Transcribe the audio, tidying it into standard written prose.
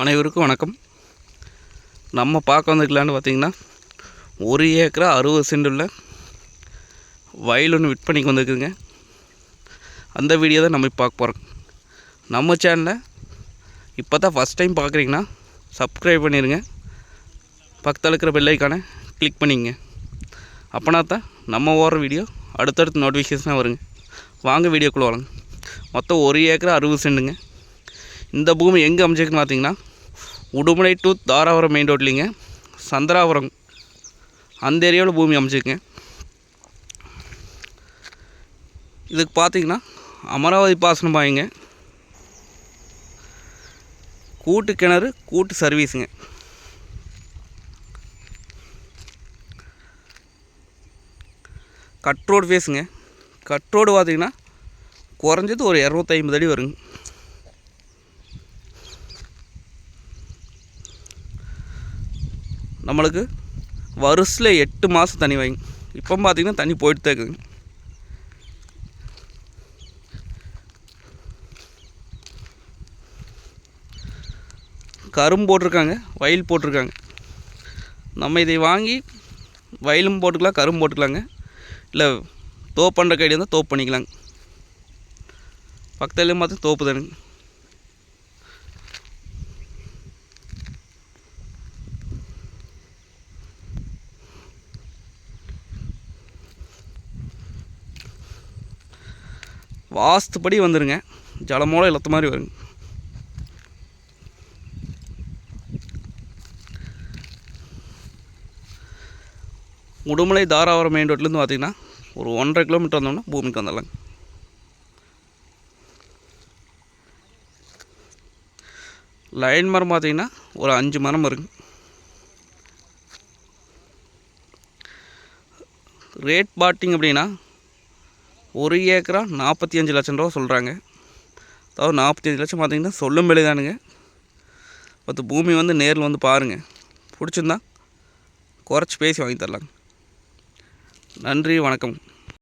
அனைவருக்கும் வணக்கம். நம்ம பார்க்க வந்துக்கலான்னு பார்த்திங்கன்னா 1 ஏக்கரா 60 சென்ட் உள்ள வயல் ஒன்று விற்பனைக்கு வந்துருக்குதுங்க. அந்த வீடியோ தான் நம்ம பார்க்க போகிறோம். நம்ம சேனலை இப்போ தான் ஃபஸ்ட் டைம் பார்க்குறீங்கன்னா சப்ஸ்கிரைப் பண்ணிடுங்க. பக்கத்தில் இருக்கிற பெல் ஐக்கானை கிளிக் பண்ணிங்க. அப்போனா தான் நம்ம ஓடுற வீடியோ அடுத்தடுத்து நோட்டிஃபிகேஷனாக வருங்க. வாங்க வீடியோக்குள்ளே வரங்க. மொத்தம் 1 ஏக்கரா 60 சென்ட்டுங்க. இந்த பூமி எங்கே அமைச்சிருக்குன்னு பார்த்தீங்கன்னா உடுமலை டு தாராபுரம் மெயின் ரோட்லிங்க, சந்திராபுரம் அந்த ஏரியாவில் பூமி அமைச்சிருக்குங்க. இதுக்கு பார்த்தீங்கன்னா அமராவதி பாசனம் பாய்ங்க, கூட்டு கிணறு கூட்டு சர்வீஸுங்க. கட் ரோடு ஃபேஸுங்க. கட் ரோடு பார்த்தீங்கன்னா குறைஞ்சது ஒரு 250 அடி வருங்க. நம்மளுக்கு வருஷத்தில் 8 மாதம் தண்ணி வாங்கி. இப்போ பார்த்திங்கன்னா தண்ணி போயிட்டு தான் இருக்குதுங்க. கரும்பு போட்டிருக்காங்க, வயல் போட்டிருக்காங்க. நம்ம இதை வாங்கி வயலும் போட்டுக்கலாம், கரும்பு போட்டுக்கலாங்க. இல்லை தோப்பு பண்ணுற கைடி இருந்தால் தோப்பு பண்ணிக்கலாங்க. பக்கத்துலேயும் பார்த்து தோப்பு தானுங்க. வாஸ்துப்படி வந்துடுங்க. ஜலமோலம் இல்லாத மாதிரி வருங்க. உடுமலை தாராபுரம் மெயின் ரோட்லேருந்து பார்த்திங்கன்னா ஒரு 1.5 கிலோமீட்டர் வந்தோம்னா பூமிக்கு வந்துடலாங்க. லைன் மரம் பார்த்திங்கன்னா ஒரு 5 மரம் வருங்க. ரேட் பார்த்திங்க அப்படின்னா 1 ஏக்கரா 45 லட்சம் ரூபா சொல்கிறாங்க. அதாவது 45 லட்சம் பார்த்திங்கன்னா சொல்லும் விலை தானுங்க. பத்து பூமி வந்து நேரில் வந்து பாருங்கள். பிடிச்சிருந்தா குறைச்சி பேசி வாங்கி தரலாங்க. நன்றி, வணக்கம்.